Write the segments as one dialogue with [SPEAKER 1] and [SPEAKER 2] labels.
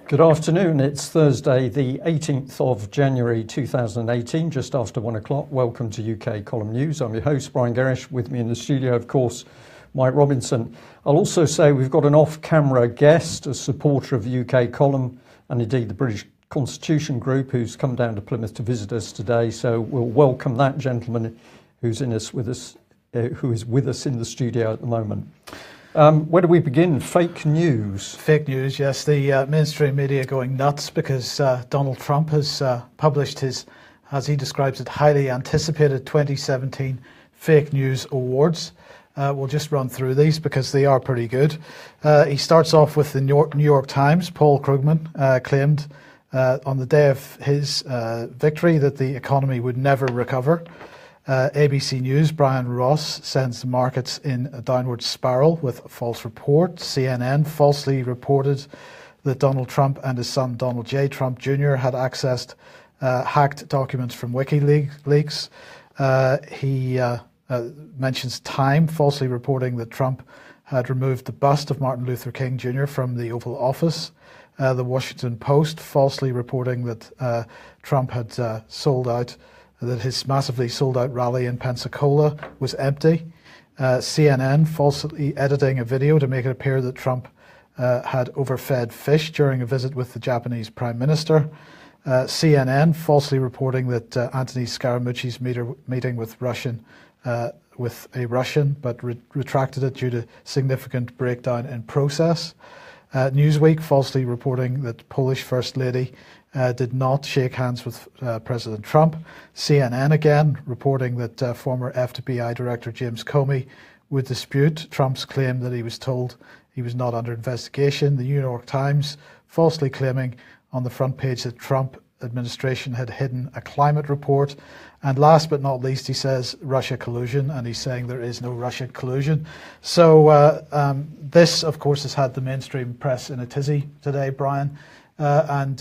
[SPEAKER 1] Good afternoon. It's Thursday, the 18th of January 2018, just after 1 o'clock. Welcome to UK Column News. I'm your host, Brian Gerrish. With me in the studio, of course, Mike Robinson. I'll also say we've got an off-camera guest, a supporter of the UK Column, and indeed the British Constitution Group, who's come down to Plymouth to visit us today. So we'll welcome that gentleman who is with us in the studio at the moment. Where do we begin? Fake news.
[SPEAKER 2] Fake news, yes. The mainstream media going nuts because Donald Trump has published his, as he describes it, highly anticipated 2017 Fake News Awards. We'll just run through these because they are pretty good. He starts off with the New York Times. Paul Krugman claimed on the day of his victory that the economy would never recover. ABC News, Brian Ross sends the markets in a downward spiral with a false report. CNN falsely reported that Donald Trump and his son Donald J. Trump Jr. had accessed hacked documents from WikiLeaks. He mentions Time falsely reporting that Trump had removed the bust of Martin Luther King Jr. from the Oval Office. The Washington Post falsely reporting that Trump had that his massively sold-out rally in Pensacola was empty. CNN falsely editing a video to make it appear that Trump had overfed fish during a visit with the Japanese Prime Minister. CNN falsely reporting that Anthony Scaramucci's meeting with a Russian, but retracted it due to significant breakdown in process. Newsweek falsely reporting that Polish First Lady did not shake hands with President Trump. CNN again reporting that former FBI Director James Comey would dispute Trump's claim that he was told he was not under investigation. The New York Times falsely claiming on the front page that Trump administration had hidden a climate report. And last but not least, he says Russia collusion, and he's saying there is no Russia collusion. So this, of course, has had the mainstream press in a tizzy today, Brian. And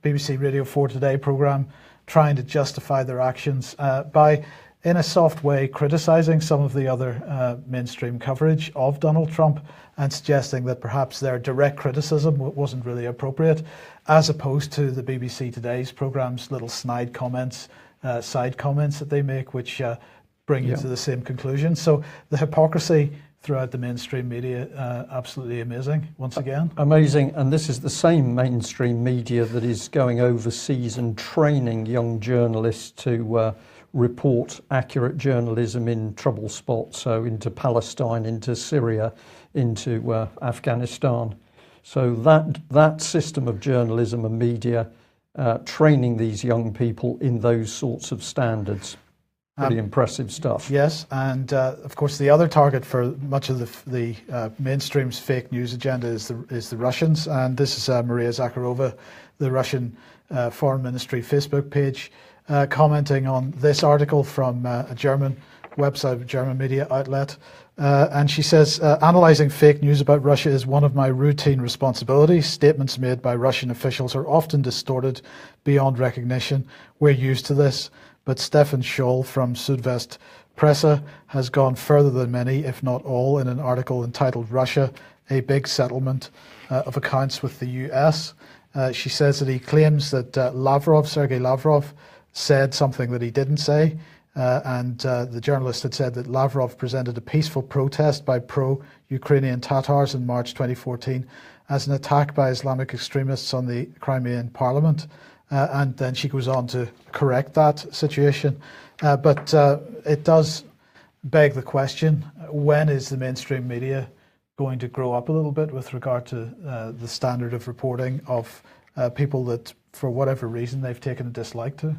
[SPEAKER 2] BBC Radio 4 Today programme trying to justify their actions by, in a soft way, criticising some of the other mainstream coverage of Donald Trump and suggesting that perhaps their direct criticism wasn't really appropriate, as opposed to the BBC Today's programme's little side comments that they make, which bring you to the same conclusion. So the hypocrisy throughout the mainstream media, absolutely amazing, once again.
[SPEAKER 1] Amazing, and this is the same mainstream media that is going overseas and training young journalists to report accurate journalism in trouble spots, so into Palestine, into Syria, into Afghanistan. So that system of journalism and media, training these young people in those sorts of standards. Pretty impressive stuff.
[SPEAKER 2] Yes, and of course the other target for much of the mainstream's fake news agenda is the Russians, and this is Maria Zakharova, the Russian Foreign Ministry Facebook page, commenting on this article from a German website, a German media outlet, and she says, analysing fake news about Russia is one of my routine responsibilities. Statements made by Russian officials are often distorted beyond recognition. We're used to this. But Stefan Scholl from Südwest Presse has gone further than many, if not all, in an article entitled Russia, a Big Settlement of Accounts with the US. She says that he claims that Sergei Lavrov, said something that he didn't say. And the journalist had said that Lavrov presented a peaceful protest by pro-Ukrainian Tatars in March 2014 as an attack by Islamic extremists on the Crimean parliament. And then she goes on to correct that situation. But it does beg the question, when is the mainstream media going to grow up a little bit with regard to the standard of reporting of people that, for whatever reason, they've taken a dislike to?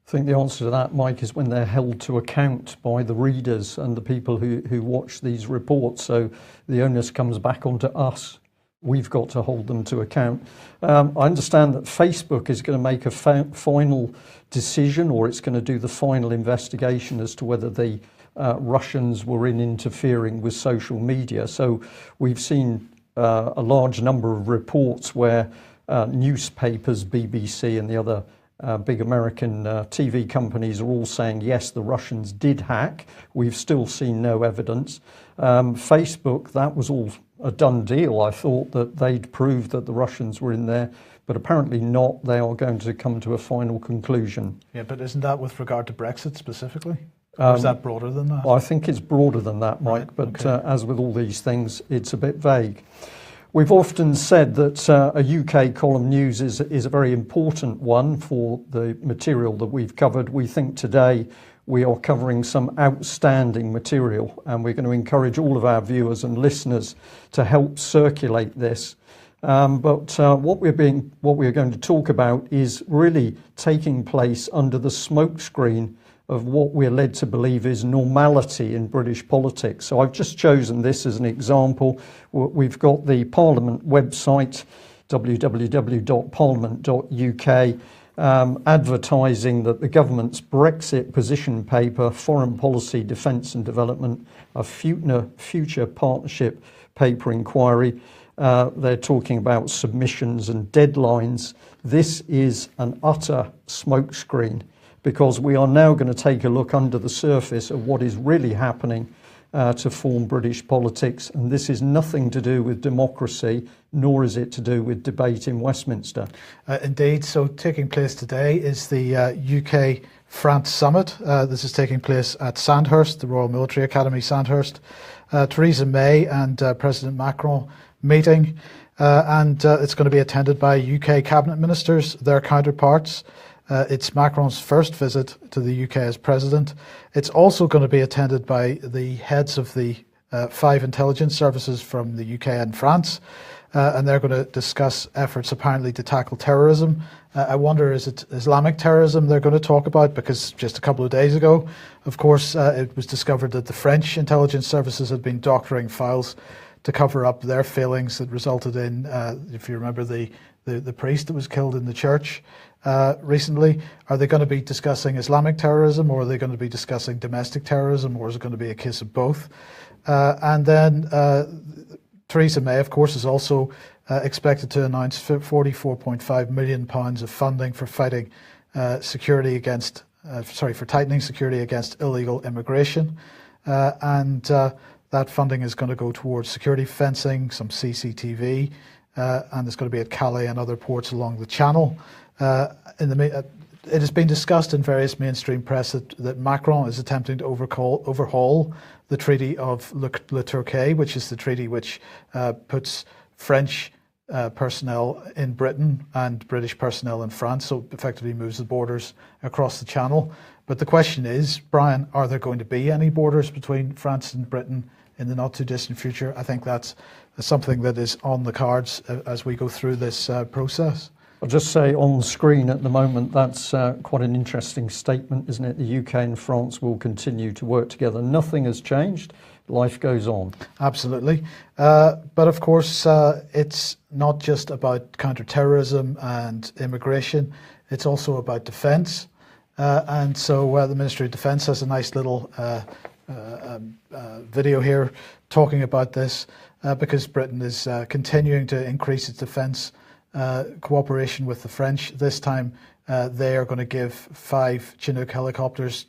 [SPEAKER 1] I think the answer to that, Mike, is when they're held to account by the readers and the people who watch these reports. So the onus comes back onto us. We've got to hold them to account. I understand that Facebook is going to make a final decision, or it's going to do the final investigation as to whether the Russians were interfering with social media. So we've seen a large number of reports where newspapers, BBC and the other big American TV companies are all saying, yes, the Russians did hack. We've still seen no evidence. Facebook, that was all a done deal. I thought that they'd proved that the Russians were in there, but apparently not. They are going to come to a final conclusion.
[SPEAKER 2] Yeah, but isn't that with regard to Brexit specifically? Or is that broader than that?
[SPEAKER 1] I think it's broader than that, Mike,
[SPEAKER 2] Right,
[SPEAKER 1] but
[SPEAKER 2] okay.
[SPEAKER 1] as with all these things, it's a bit vague. We've often said that a UK column news is a very important one for the material that we've covered. We think today we are covering some outstanding material, and we're going to encourage all of our viewers and listeners to help circulate this. But what we're going to talk about is really taking place under the smokescreen of what we're led to believe is normality in British politics. So I've just chosen this as an example. We've got the Parliament website, www.parliament.uk, advertising that the government's Brexit position paper, Foreign Policy, Defence and Development, a future partnership paper inquiry. They're talking about submissions and deadlines. This is an utter smokescreen, because we are now going to take a look under the surface of what is really happening to form British politics. And this is nothing to do with democracy, nor is it to do with debate in Westminster.
[SPEAKER 2] Indeed. So taking place today is the UK-France Summit. This is taking place at Sandhurst, the Royal Military Academy, Sandhurst. Theresa May and President Macron meeting. And it's going to be attended by UK cabinet ministers, their counterparts. It's Macron's first visit to the UK as president. It's also going to be attended by the heads of the 5 intelligence services from the UK and France, and they're going to discuss efforts apparently to tackle terrorism. I wonder, is it Islamic terrorism they're going to talk about? Because just a couple of days ago, of course, it was discovered that the French intelligence services had been doctoring files to cover up their failings that resulted in, if you remember, the priest that was killed in the church recently. Are they going to be discussing Islamic terrorism, or are they going to be discussing domestic terrorism, or is it going to be a case of both? And then Theresa May, of course, is also expected to announce £44.5 million of funding for fighting for tightening security against illegal immigration, and that funding is going to go towards security fencing, some CCTV, and it's going to be at Calais and other ports along the Channel. It has been discussed in various mainstream press that Macron is attempting to overhaul the Treaty of Le Touquet, which is the treaty which puts French personnel in Britain and British personnel in France, so effectively moves the borders across the Channel. But the question is, Brian, are there going to be any borders between France and Britain in the not too distant future? I think that's something that is on the cards as we go through this process.
[SPEAKER 1] I'll just say on the screen at the moment, that's quite an interesting statement, isn't it? The UK and France will continue to work together. Nothing has changed. Life goes on. Absolutely.
[SPEAKER 2] But of course, it's not just about counter-terrorism and immigration. It's also about defence. And so the Ministry of Defence has a nice little video here talking about this, because Britain is continuing to increase its defence cooperation with the French. This time they are going to give 5 Chinook helicopters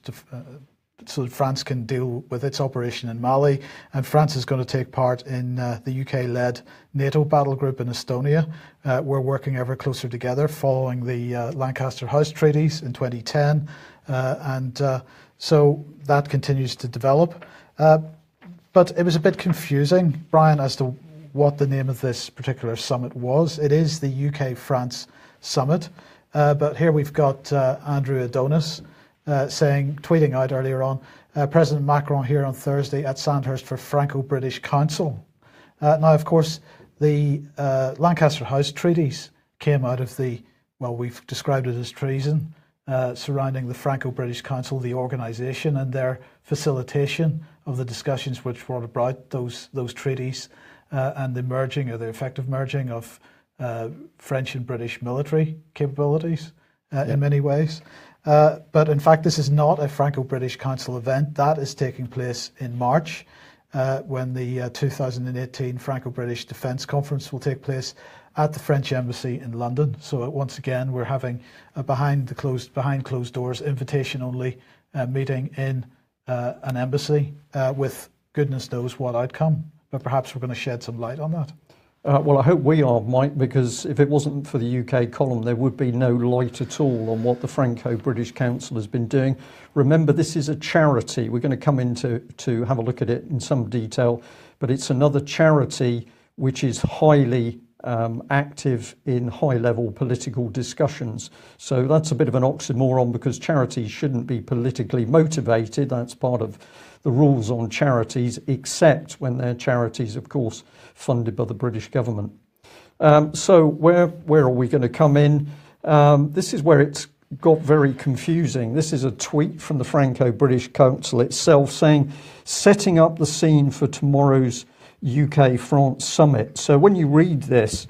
[SPEAKER 2] so that France can deal with its operation in Mali, and France is going to take part in the UK-led NATO battle group in Estonia. We're working ever closer together following the Lancaster House treaties in 2010, and so that continues to develop. But it was a bit confusing, Brian, as to what the name of this particular summit was. It is the UK-France Summit, but here we've got Andrew Adonis tweeting out earlier on, President Macron here on Thursday at Sandhurst for Franco-British Council. Now, of course, the Lancaster House treaties came out of we've described it as treason, surrounding the Franco-British Council, the organisation, and their facilitation of the discussions which brought about those treaties, and the merging, or the effective merging of French and British military capabilities in many ways. But in fact, this is not a Franco-British Council event. That is taking place in March, when the 2018 Franco-British Defence Conference will take place at the French Embassy in London. So once again, we're having a behind closed doors, invitation-only meeting in an embassy with goodness knows what outcome. But perhaps we're going to shed some light on that.
[SPEAKER 1] Well, I hope we are, Mike, because if it wasn't for the UK column, there would be no light at all on what the Franco-British Council has been doing. Remember, this is a charity. We're going to come into to have a look at it in some detail, but it's another charity which is highly active in high-level political discussions. So that's a bit of an oxymoron, because charities shouldn't be politically motivated. That's part of the rules on charities, except when they're charities, of course, funded by the British government. So where are we going to come in? This is where it's got very confusing. This is a tweet from the Franco-British Council itself saying, setting up the scene for tomorrow's UK-France summit. So when you read this,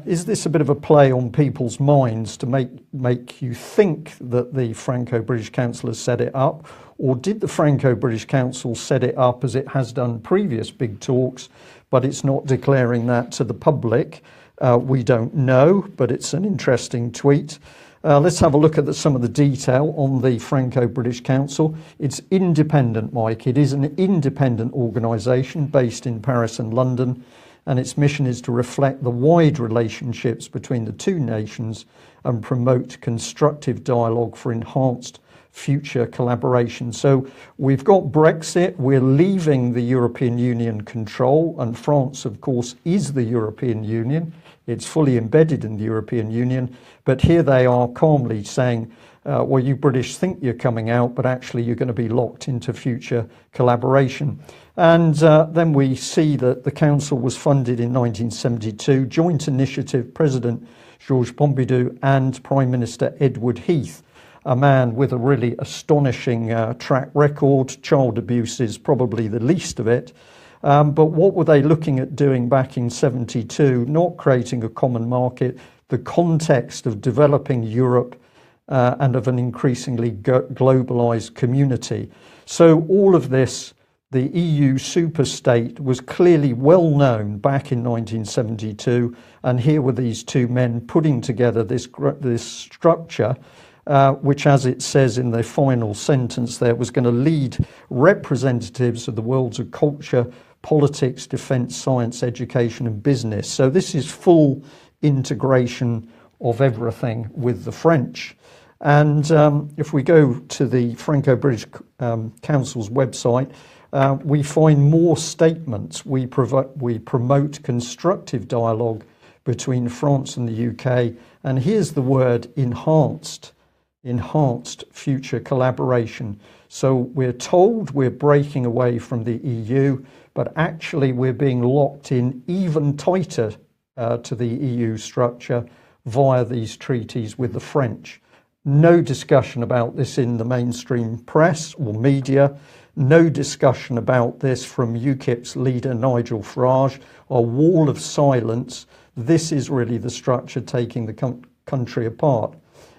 [SPEAKER 1] is this a bit of a play on people's minds to make you think that the Franco-British Council has set it up? Or did the Franco-British Council set it up as it has done previous big talks, but it's not declaring that to the public? We don't know, but it's an interesting tweet. Let's have a look at some of the detail on the Franco-British Council. It's independent, Mike. It is an independent organisation based in Paris and London, and its mission is to reflect the wide relationships between the two nations and promote constructive dialogue for enhanced future collaboration. So we've got Brexit, we're leaving the European Union control, and France, of course, is the European Union. It's fully embedded in the European Union, but here they are calmly saying, well, you British think you're coming out, but actually you're going to be locked into future collaboration. And then we see that the council was funded in 1972, joint initiative, President Georges Pompidou and Prime Minister Edward Heath, a man with a really astonishing track record. Child abuse is probably the least of it. But what were they looking at doing back in 72? Not creating a common market, the context of developing Europe and of an increasingly globalized community. So all of this, the EU superstate, was clearly well known back in 1972. And here were these two men putting together this structure, which, as it says in the final sentence there, was going to lead representatives of the worlds of culture, politics, defence, science, education and business. So this is full integration of everything with the French. And if we go to the Franco-British Council's website, we find more statements. We promote constructive dialogue between France and the UK. And here's the word enhanced future collaboration. So we're told we're breaking away from the EU, but actually we're being locked in even tighter to the EU structure via these treaties with the French. No discussion about this in the mainstream press or media. No discussion about this from UKIP's leader Nigel Farage. A wall of silence. This is really the structure taking the country apart.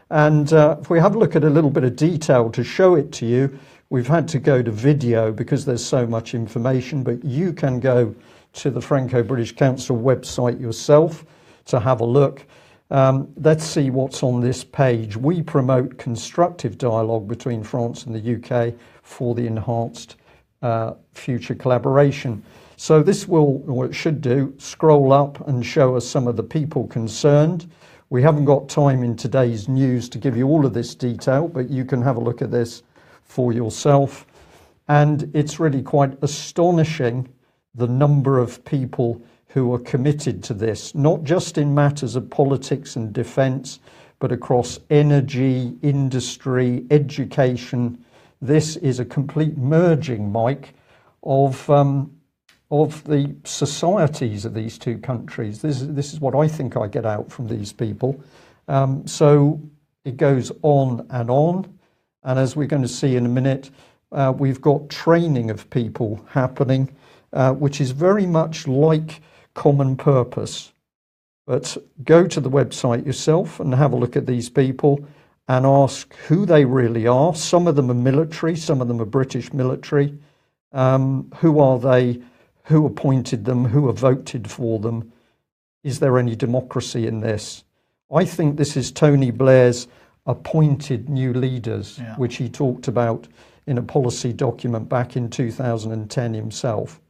[SPEAKER 1] And if we have a look at a little bit of detail to show it to you, we've had to go to video because there's so much information, but you can go to the Franco-British Council website yourself to have a look. Let's see what's on this page. We promote constructive dialogue between France and the UK for the enhanced future collaboration. So this will, or it should do, scroll up and show us some of the people concerned. We haven't got time in today's news to give you all of this detail, but you can have a look at this for yourself. And it's really quite astonishing the number of people who are committed to this, not just in matters of politics and defence, but across energy, industry, education. This is a complete merging, Mike, of the societies of these two countries. This is what I think I get out from these people. So it goes on. And as we're going to see in a minute, we've got training of people happening, which is very much like Common Purpose. But go to the website yourself and have a look at these people and ask who they really are. Some of them are military, some of them are British military. Who are they? Who appointed them? Who have voted for them? Is there any democracy in this? I think this is Tony Blair's appointed new leaders, which he talked about in a policy document back in 2010 himself.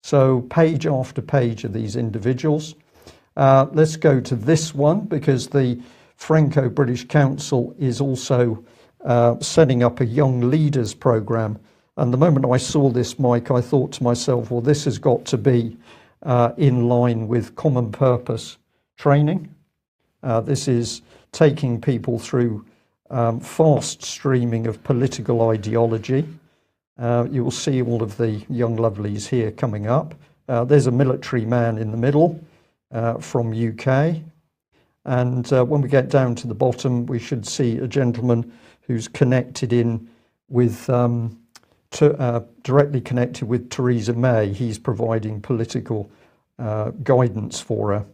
[SPEAKER 1] So page after page of these individuals. Let's go to this one, because the Franco-British Council is also setting up a young leaders program. And the moment I saw this, Mike, I thought to myself, well, this has got to be in line with common purpose training. This is taking people through fast streaming of political ideology. You will see all of the young lovelies here coming up. There's a military man in the middle from UK. And when we get down to the bottom, we should see a gentleman who's connected in with, directly connected with Theresa May. He's providing political guidance for her.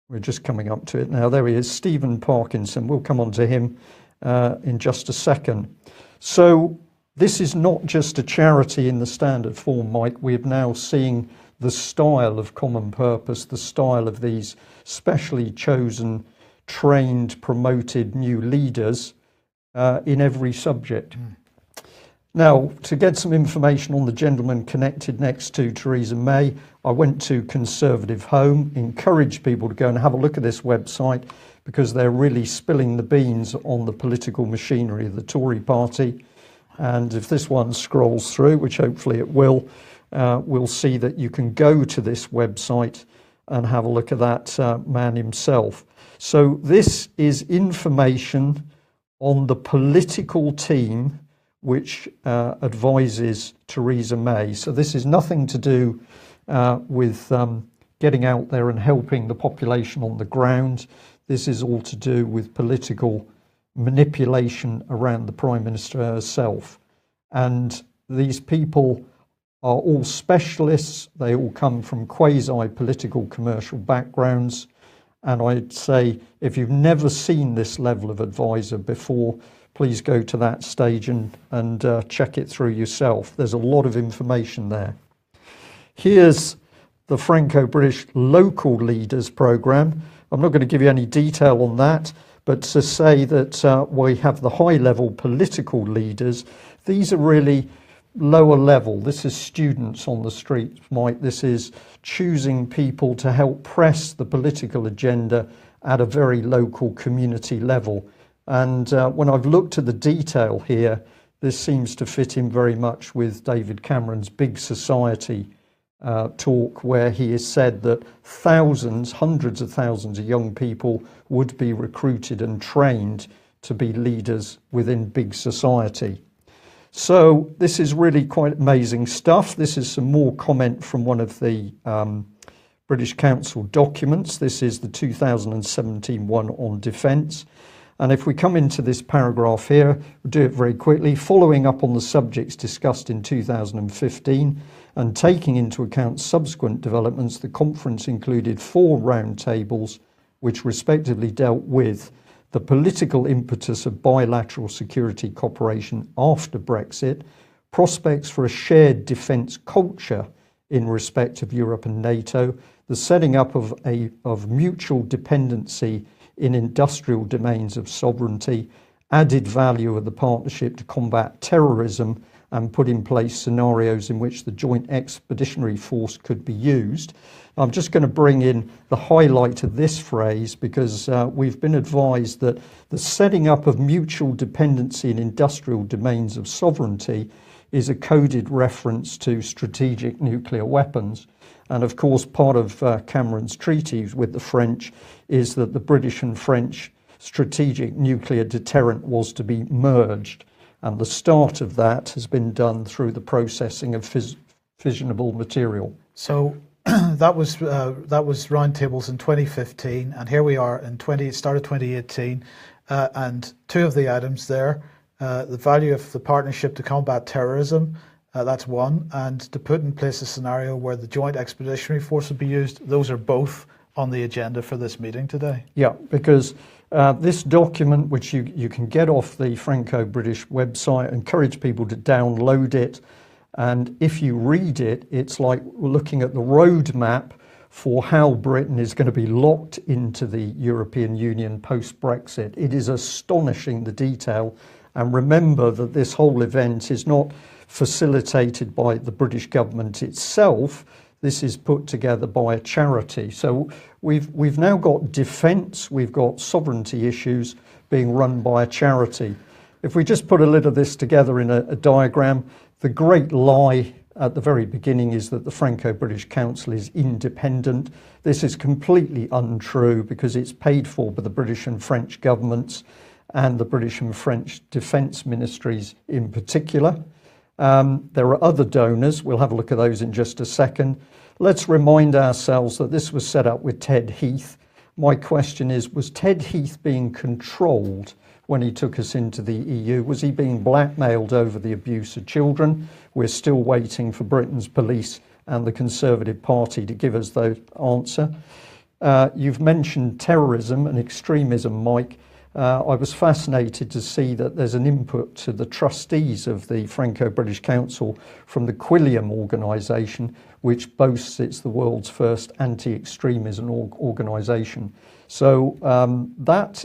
[SPEAKER 1] We're just coming up to it now. There he is, Stephen Parkinson. We'll come on to him in just a second. So this is not just a charity in the standard form, Mike. We're now seeing the style of common purpose, the style of these specially chosen, trained, promoted new leaders in every subject. Now, to get some information on the gentleman connected next to Theresa May, I went to Conservative Home, encouraged people to go and have a look at this website, because they're really spilling the beans on the political machinery of the Tory party. And if this one scrolls through, which hopefully it will, we'll see that you can go to this website and have a look at that man himself. So this is information on the political team which advises Theresa May. So this is nothing to do with getting out there and helping the population on the ground. This is all to do with political manipulation around the Prime Minister herself. And these people are all specialists. They all come from quasi-political commercial backgrounds. And I'd say, if you've never seen this level of advisor before, please go to that stage and check it through yourself. There's a lot of information there. Here's the Franco-British Local Leaders Programme. I'm not going to give you any detail on that, but to say that we have the high-level political leaders, these are really lower level. This is students on the street, Mike. This is choosing people to help press the political agenda at a very local community level. And when I've looked at the detail here, this seems to fit in very much with David Cameron's Big Society talk, where he has said that thousands, hundreds of thousands of young people would be recruited and trained to be leaders within big society. So this is really quite amazing stuff. This is some more comment from one of the British Council documents. This is the 2017 one on defence. And if we come into this paragraph here, we'll do it very quickly. Following up on the subjects discussed in 2015 and taking into account subsequent developments, the conference included 4 roundtables which respectively dealt with the political impetus of bilateral security cooperation after Brexit, prospects for a shared defence culture in respect of Europe and NATO, the setting up of mutual dependency in industrial domains of sovereignty, added value of the partnership to combat terrorism, and put in place scenarios in which the Joint Expeditionary Force could be used. I'm just going to bring in the highlight of this phrase, because we've been advised that the setting up of mutual dependency in industrial domains of sovereignty is a coded reference to strategic nuclear weapons. And of course, part of Cameron's treaties with the French is that the British and French strategic nuclear deterrent was to be merged. And the start of that has been done through the processing of fissionable material.
[SPEAKER 2] So that was roundtables in 2015, and here we are in start of 2018, and 2 of the items there, the value of the partnership to combat terrorism, that's one, and to put in place a scenario where the Joint Expeditionary Force would be used. Those are both on the agenda for this meeting today.
[SPEAKER 1] Yeah, because this document, which you can get off the Franco-British website, encourage people to download it. And if you read it, it's like looking at the roadmap for how Britain is going to be locked into the European Union post-Brexit. It is astonishing, the detail. And remember that this whole event is not facilitated by the British government itself. This is put together by a charity. So we've now got defence, we've got sovereignty issues being run by a charity. If we just put a little of this together in a diagram, the great lie at the very beginning is that the Franco-British Council is independent. This is completely untrue because it's paid for by the British and French governments and the British and French defence ministries in particular. There are other donors. We'll have a look at those in just a second. Let's remind ourselves that this was set up with Ted Heath. My question is, was Ted Heath being controlled when he took us into the EU? Was he being blackmailed over the abuse of children? We're still waiting for Britain's police and the Conservative Party to give us the answer. You've mentioned terrorism and extremism, Mike. I was fascinated to see that there's an input to the trustees of the Franco-British Council from the Quilliam organisation, which boasts it's the world's first anti-extremism organisation. So that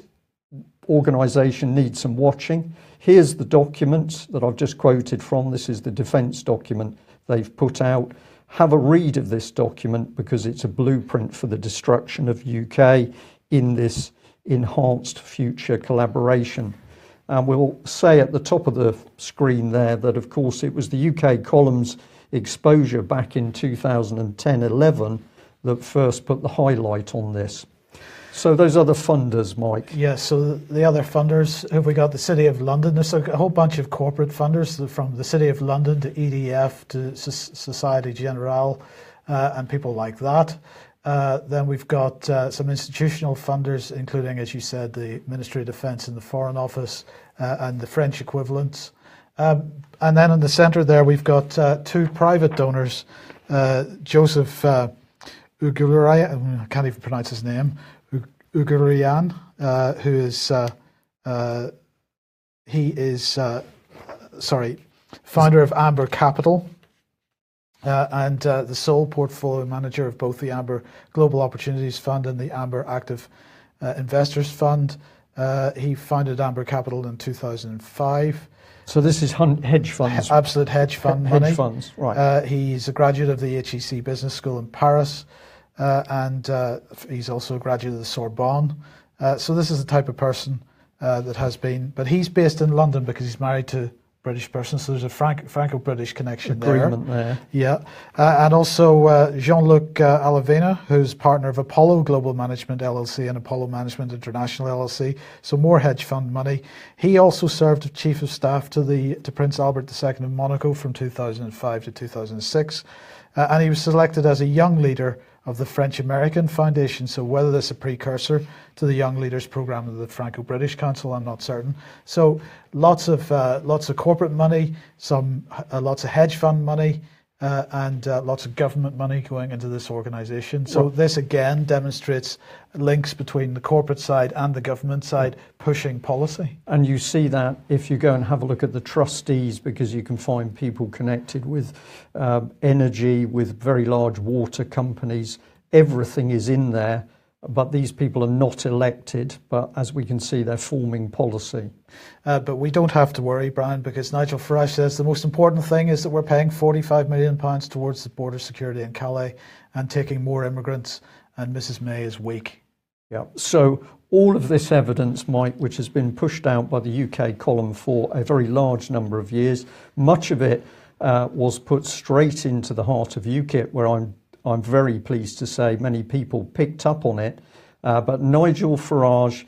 [SPEAKER 1] organisation needs some watching. Here's the document that I've just quoted from. This is the defence document they've put out. Have a read of this document because it's a blueprint for the destruction of UK in this enhanced future collaboration. And we'll say at the top of the screen there that, of course, it was the UK column's exposure back in 2010-11 that first put the highlight on this. So those other funders, Mike.
[SPEAKER 2] Yes, so the other funders, have we got the City of London? There's a whole bunch of corporate funders, from the City of London to EDF to Societe Generale and people like that. Then we've got some institutional funders, including, as you said, the Ministry of Defence and the Foreign Office and the French equivalents. And then in the centre there, we've got two private donors, Joseph Ugurian, I can't even pronounce his name, Ugurian, who is founder of Amber Capital and the sole portfolio manager of both the Amber Global Opportunities Fund and the Amber Active Investors Fund. He founded Amber Capital in 2005.
[SPEAKER 1] So this is hedge funds?
[SPEAKER 2] Absolute hedge fund money.
[SPEAKER 1] Hedge funds, right.
[SPEAKER 2] He's a graduate of the HEC Business School in Paris. And he's also a graduate of the Sorbonne. So this is the type of person that has been, but he's based in London because he's married to a British person, so there's a Franco-British connection
[SPEAKER 1] agreement there.
[SPEAKER 2] Yeah, and also Jean-Luc Alavena, who's partner of Apollo Global Management LLC and Apollo Management International LLC, so more hedge fund money. He also served as Chief of Staff to Prince Albert II of Monaco from 2005 to 2006, and he was selected as a young leader of the French-American Foundation. So whether this is a precursor to the Young Leaders Programme of the Franco-British Council, I'm not certain. So lots of corporate money, lots of hedge fund money, and lots of government money going into this organisation. So this again demonstrates links between the corporate side and the government side pushing policy.
[SPEAKER 1] And you see that if you go and have a look at the trustees, because you can find people connected with energy, with very large water companies. Everything is in there, but these people are not elected. But as we can see, they're forming policy.
[SPEAKER 2] But we don't have to worry, Brian, because Nigel Farage says the most important thing is that we're paying £45 million towards the border security in Calais and taking more immigrants, and Mrs May is weak.
[SPEAKER 1] Yeah. So all of this evidence, Mike, which has been pushed out by the UK column for a very large number of years, much of it was put straight into the heart of UKIP, where I'm very pleased to say many people picked up on it. But Nigel Farage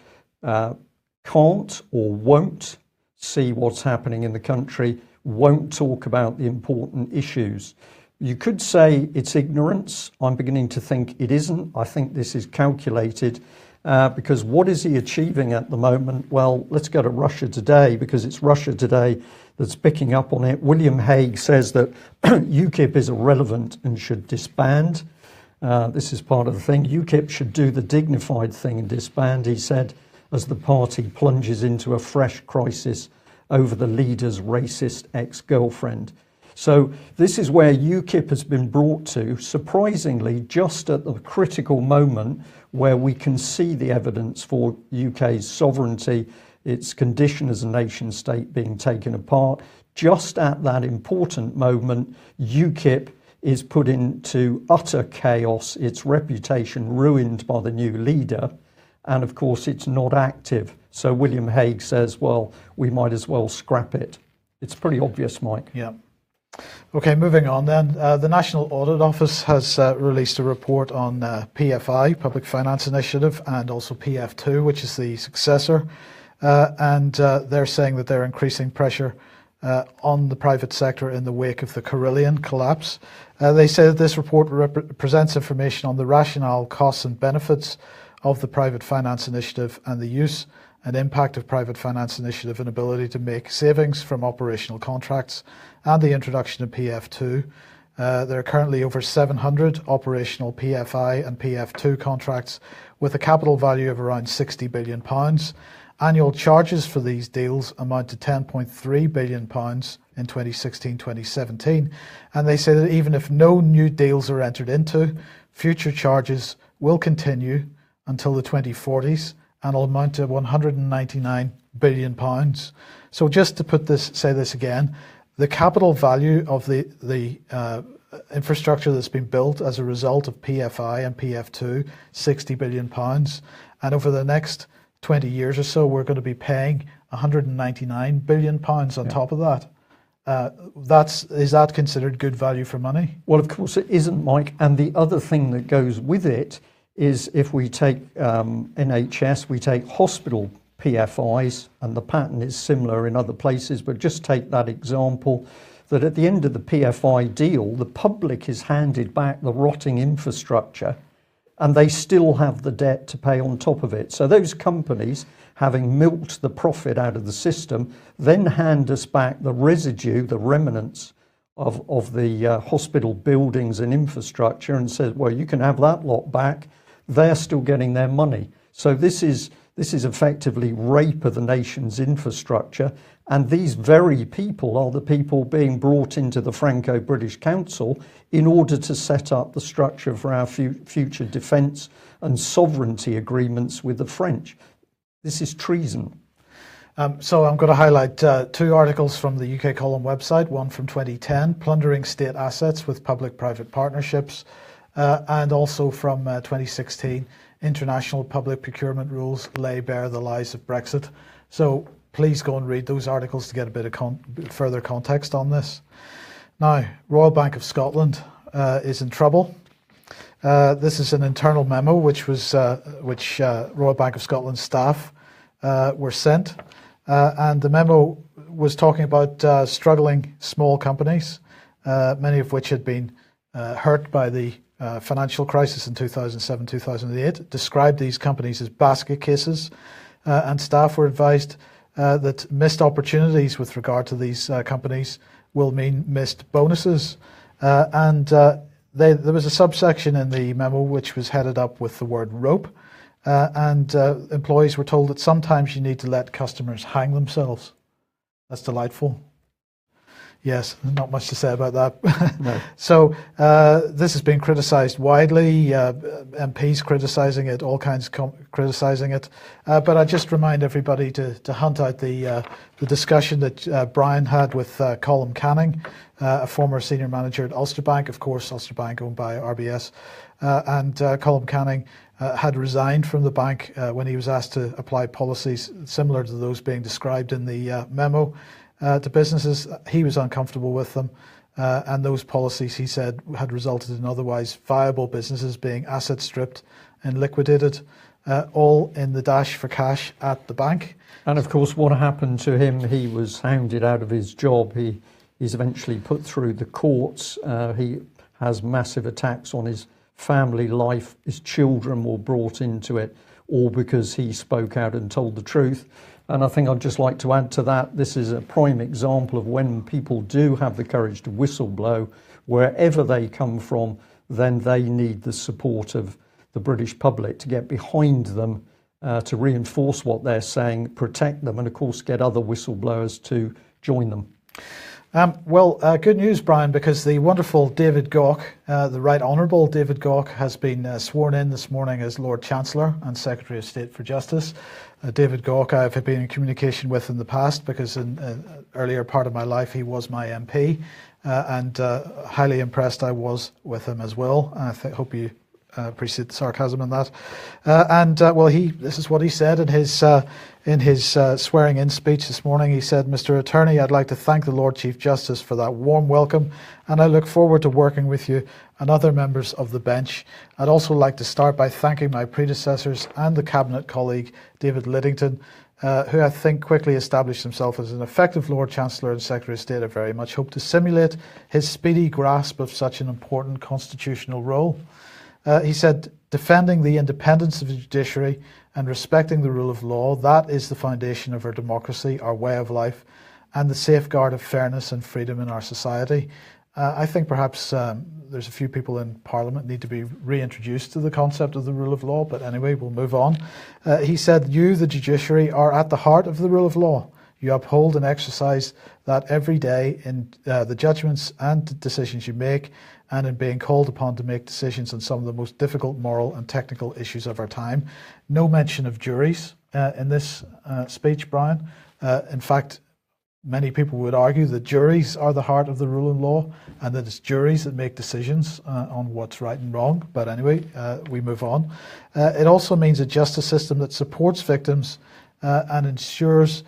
[SPEAKER 1] can't or won't see what's happening in the country, won't talk about the important issues. You could say it's ignorance. I'm beginning to think it isn't. I think this is calculated because what is he achieving at the moment? Well, let's go to Russia Today, because it's Russia Today that's picking up on it. William Hague says that UKIP is irrelevant and should disband. This is part of the thing. UKIP should do the dignified thing and disband, he said, as the party plunges into a fresh crisis over the leader's racist ex-girlfriend. So this is where UKIP has been brought to, surprisingly, just at the critical moment where we can see the evidence for UK's sovereignty, its condition as a nation state being taken apart. Just at that important moment, UKIP is put into utter chaos, its reputation ruined by the new leader, and of course it's not active. So William Hague says, well, we might as well scrap it. It's pretty obvious, Mike.
[SPEAKER 2] Yeah. Okay, moving on then. The National Audit Office has released a report on PFI, Public Finance Initiative, and also PF2, which is the successor. And they're saying that they're increasing pressure on the private sector in the wake of the Carillion collapse. They say that this report presents information on the rationale, costs and benefits of the Private Finance Initiative and the use and impact of Private Finance Initiative and ability to make savings from operational contracts and the introduction of PF2. There are currently over 700 operational PFI and PF2 contracts with a capital value of around £60 billion. Annual charges for these deals amount to £10.3 billion in 2016-2017. And they say that even if no new deals are entered into, future charges will continue until the 2040s and will amount to £199 billion. So just to say this again, the capital value of the infrastructure that's been built as a result of PFI and PF2, £60 billion. And over the next 20 years or so, we're going to be paying £199 billion on top of that. Is that considered good value for money?
[SPEAKER 1] Well, of course it isn't, Mike. And the other thing that goes with it is if we take NHS, we take hospital PFIs, and the pattern is similar in other places, but just take that example, that at the end of the PFI deal, the public is handed back the rotting infrastructure and they still have the debt to pay on top of it. So those companies, having milked the profit out of the system, then hand us back the residue, the remnants of the hospital buildings and infrastructure and says, well, you can have that lot back. They're still getting their money. So this is effectively rape of the nation's infrastructure. And these very people are the people being brought into the Franco-British Council in order to set up the structure for our future defence and sovereignty agreements with the French. This is treason.
[SPEAKER 2] So I'm going to highlight two articles from the UK Column website, one from 2010, Plundering State Assets with Public-Private Partnerships, and also from 2016, International Public Procurement Rules Lay Bare the Lies of Brexit. So please go and read those articles to get a bit of further context on this. Now, Royal Bank of Scotland is in trouble. This is an internal memo which Royal Bank of Scotland staff were sent. And the memo was talking about struggling small companies, many of which had been hurt by the financial crisis in 2007-2008, described these companies as basket cases, and staff were advised that missed opportunities with regard to these companies will mean missed bonuses. There was a subsection in the memo which was headed up with the word rope, and employees were told that sometimes you need to let customers hang themselves. That's delightful. Yes, not much to say about that.
[SPEAKER 1] No.
[SPEAKER 2] So this has been criticised widely, MPs criticising it, all kinds criticising it. But I just remind everybody to hunt out the discussion that Brian had with Colm Canning, a former senior manager at Ulster Bank, of course, Ulster Bank owned by RBS. And Colm Canning had resigned from the bank when he was asked to apply policies similar to those being described in the memo. To businesses. He was uncomfortable with them, and those policies, he said, had resulted in otherwise viable businesses being asset stripped and liquidated, all in the dash for cash at the bank.
[SPEAKER 1] And of course, what happened to him, he was hounded out of his job. He's eventually put through the courts. He has massive attacks on his family life. His children were brought into it, all because he spoke out and told the truth. And I think I'd just like to add to that, this is a prime example of when people do have the courage to whistleblow, wherever they come from, then they need the support of the British public to get behind them, to reinforce what they're saying, protect them, and of course get other whistleblowers to join them.
[SPEAKER 2] Good news, Brian, because the wonderful David Gauke, the Right Honourable David Gauke, has been sworn in this morning as Lord Chancellor and Secretary of State for Justice. David Gauke, I've been in communication with in the past because in an earlier part of my life he was my MP, and highly impressed I was with him as well. I hope you appreciate the sarcasm in that. This is what he said in his swearing-in speech this morning. He said, "Mr. Attorney, I'd like to thank the Lord Chief Justice for that warm welcome, and I look forward to working with you and other members of the bench. I'd also like to start by thanking my predecessors and the Cabinet colleague, David Lidington, who I think quickly established himself as an effective Lord Chancellor and Secretary of State. I very much hope to simulate his speedy grasp of such an important constitutional role." He said, "Defending the independence of the judiciary and respecting the rule of law, that is the foundation of our democracy, our way of life, and the safeguard of fairness and freedom in our society." I think perhaps there's a few people in Parliament need to be reintroduced to the concept of the rule of law, but anyway, we'll move on. He said, "You, the judiciary, are at the heart of the rule of law. You uphold and exercise that every day in the judgments and decisions you make, and in being called upon to make decisions on some of the most difficult moral and technical issues of our time." No mention of juries in this speech, Brian. In fact, many people would argue that juries are the heart of the rule of law and that it's juries that make decisions on what's right and wrong. But anyway, we move on. It also means a justice system that supports victims and ensures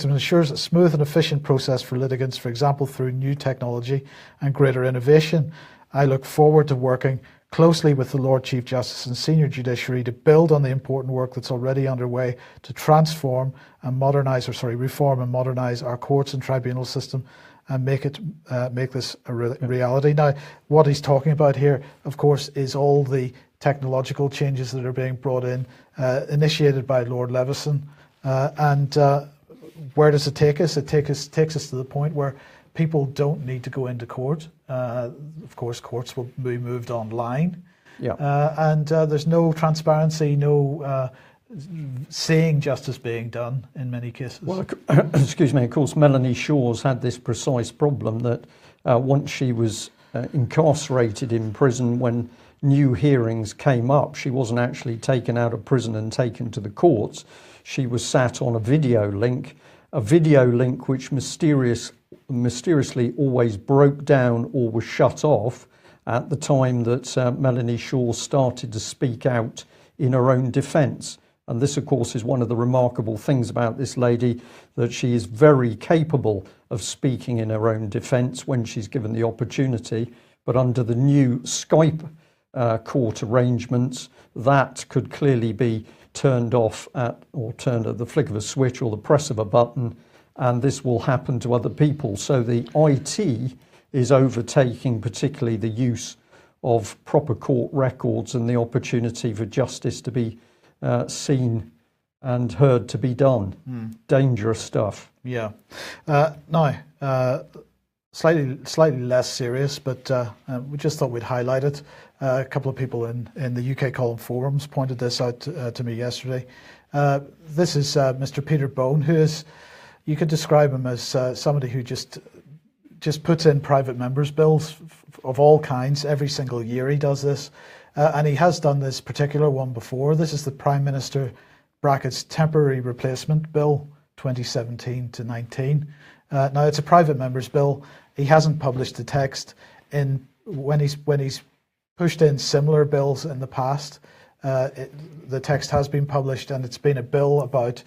[SPEAKER 2] ensures a smooth and efficient process for litigants, for example, through new technology and greater innovation. I look forward to working closely with the Lord Chief Justice and Senior Judiciary to build on the important work that's already underway to reform and modernise our courts and tribunal system and make this a reality. Now, what he's talking about here, of course, is all the technological changes that are being brought in, initiated by Lord Leveson. Where does it take us? It takes us to the point where people don't need to go into court. Of course, courts will be moved online.
[SPEAKER 1] Yeah.
[SPEAKER 2] There's no transparency, no seeing justice being done in many cases.
[SPEAKER 1] Well, excuse me, of course, Melanie Shaw's had this precise problem that once she was incarcerated in prison, when new hearings came up, she wasn't actually taken out of prison and taken to the courts. She was sat on a video link which mysteriously always broke down or was shut off at the time that Melanie Shaw started to speak out in her own defence. And this, of course, is one of the remarkable things about this lady, that she is very capable of speaking in her own defence when she's given the opportunity. But under the new Skype court arrangements, that could clearly be turned off turned at the flick of a switch or the press of a button, and this will happen to other people. So the IT is overtaking particularly the use of proper court records and the opportunity for justice to be seen and heard to be done. Dangerous stuff.
[SPEAKER 2] Yeah. Slightly less serious, but we just thought we'd highlight it. A couple of people in the UK Column forums pointed this out to me yesterday. This is Mr. Peter Bone, who is, you could describe him as somebody who just puts in private members' bills of all kinds. Every single year he does this, and he has done this particular one before. This is the Prime Minister brackets Temporary Replacement Bill 2017 to 19. Now it's a private members' bill. He hasn't published the text. When he's pushed in similar bills in the past, the text has been published, and it's been a bill about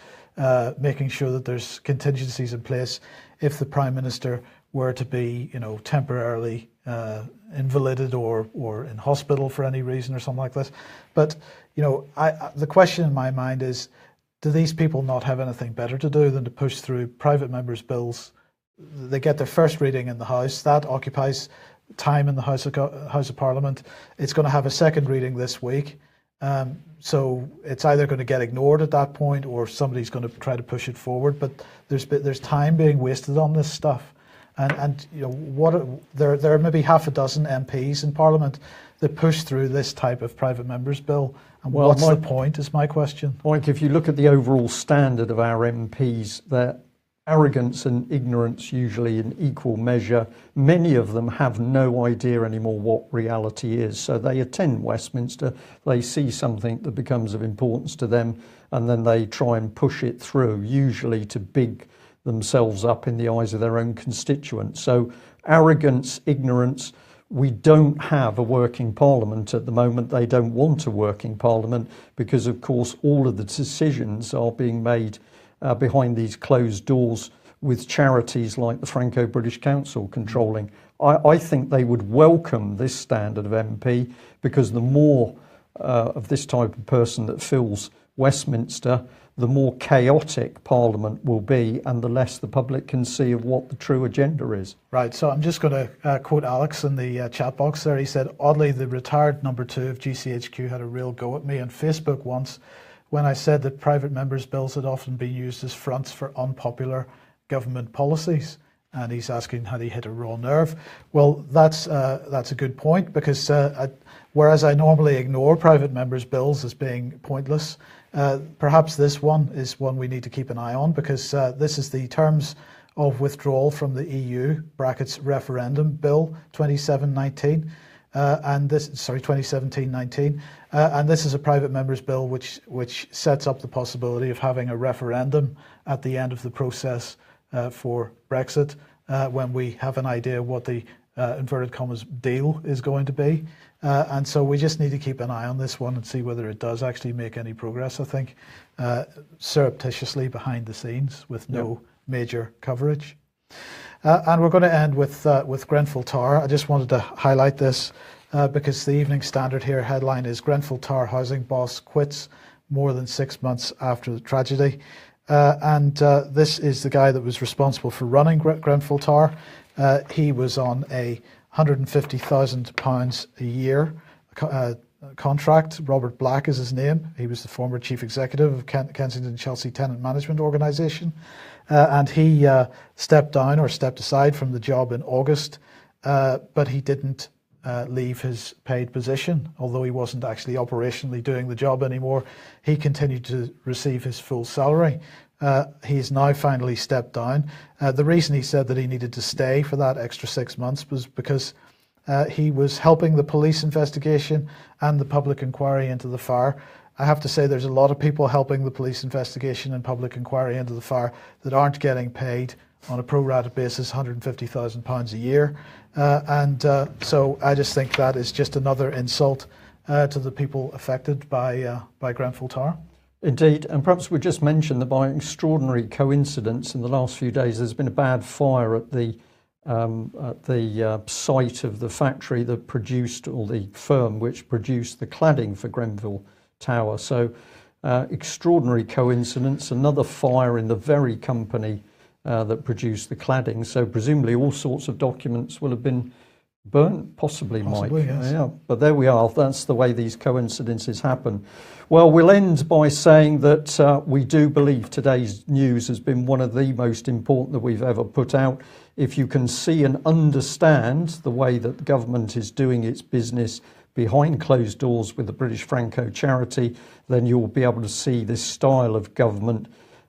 [SPEAKER 2] making sure that there's contingencies in place if the Prime Minister were to be, temporarily invalided or in hospital for any reason or something like this. But, the question in my mind is, do these people not have anything better to do than to push through private members' bills? They get their first reading in the House. That occupies time in the House of Parliament. It's going to have a second reading this week. So it's either going to get ignored at that point or somebody's going to try to push it forward. But there's time being wasted on this stuff. And there are maybe half a dozen MPs in Parliament that push through this type of private members' bill. And what's the point, is my question.
[SPEAKER 1] Mike, if you look at the overall standard of our MPs, they're Arrogance and ignorance usually in equal measure. Many of them have no idea anymore what reality is. So they attend Westminster, they see something that becomes of importance to them, and then they try and push it through, usually to big themselves up in the eyes of their own constituents. So arrogance, ignorance. We don't have a working parliament at the moment. They don't want a working parliament because, of course, all of the decisions are being made behind these closed doors, with charities like the Franco-British Council controlling. I think they would welcome this standard of MP, because the more of this type of person that fills Westminster, the more chaotic Parliament will be, and the less the public can see of what the true agenda is.
[SPEAKER 2] Right, so I'm just going to quote Alex in the chat box there. He said, oddly, the retired number 2 of GCHQ had a real go at me on Facebook once when I said that private members' bills had often been used as fronts for unpopular government policies. And he's asking, had he hit a raw nerve? Well, that's a good point, because whereas I normally ignore private members' bills as being pointless, perhaps this one is one we need to keep an eye on, because this is the terms of withdrawal from the EU (brackets referendum) bill 2017-19. And this 2017-19, and this is a private members bill which sets up the possibility of having a referendum at the end of the process for Brexit, when we have an idea what the inverted commas deal is going to be. And so we just need to keep an eye on this one and see whether it does actually make any progress, I think, surreptitiously behind the scenes with no major coverage. And we're going to end with Grenfell Tower. I just wanted to highlight this because the Evening Standard here headline is Grenfell Tower housing boss quits more than 6 months after the tragedy. And this is the guy that was responsible for running Grenfell Tower. He was on a £150,000 a year contract. Robert Black is his name. He was the former chief executive of Kensington Chelsea Tenant Management Organisation. And he stepped down or stepped aside from the job in August, but he didn't leave his paid position, although he wasn't actually operationally doing the job anymore. He continued to receive his full salary. He's now finally stepped down. The reason he said that he needed to stay for that extra 6 months was because he was helping the police investigation and the public inquiry into the fire. I have to say there's a lot of people helping the police investigation and public inquiry into the fire that aren't getting paid on a pro rata basis £150,000 a year. So I just think that is just another insult to the people affected by Grenfell Tower.
[SPEAKER 1] Indeed, and perhaps we just mention that by extraordinary coincidence in the last few days there's been a bad fire at the site of the factory that produced, or the firm which produced the cladding for Grenfell Tower. So extraordinary coincidence, another fire in the very company that produced the cladding. So presumably all sorts of documents will have been burnt, possibly Mike.
[SPEAKER 2] Yes.
[SPEAKER 1] Yeah, but there we are. That's the way these coincidences happen. Well, we'll end by saying that we do believe today's news has been one of the most important that we've ever put out. If you can see and understand the way that the government is doing its business behind closed doors with the British Franco charity, then you'll be able to see this style of government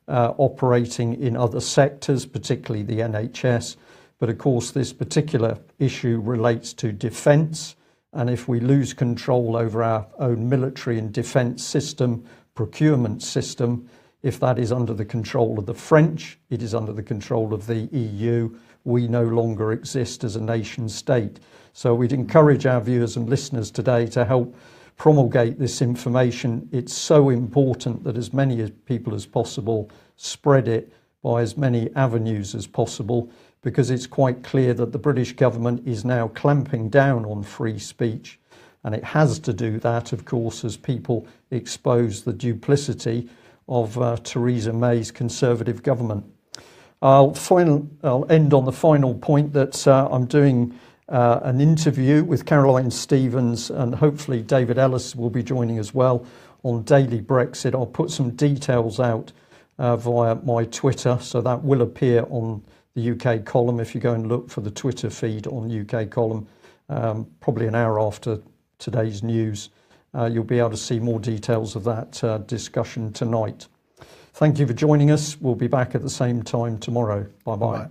[SPEAKER 1] operating in other sectors, particularly the NHS. But of course, this particular issue relates to defence. And if we lose control over our own military and defence system, procurement system, if that is under the control of the French, it is under the control of the EU, we no longer exist as a nation state. So we'd encourage our viewers and listeners today to help promulgate this information. It's so important that as many people as possible spread it by as many avenues as possible, because it's quite clear that the British government is now clamping down on free speech. And it has to do that, of course, as people expose the duplicity of Theresa May's Conservative government. I'll end on the final point that I'm doing an interview with Caroline Stevens, and hopefully David Ellis will be joining as well, on Daily Brexit. I'll put some details out via my Twitter, so that will appear on the UK column. If you go and look for the Twitter feed on UK column, probably an hour after today's news, you'll be able to see more details of that discussion tonight. Thank you for joining us. We'll be back at the same time tomorrow. Bye-bye.
[SPEAKER 2] Bye.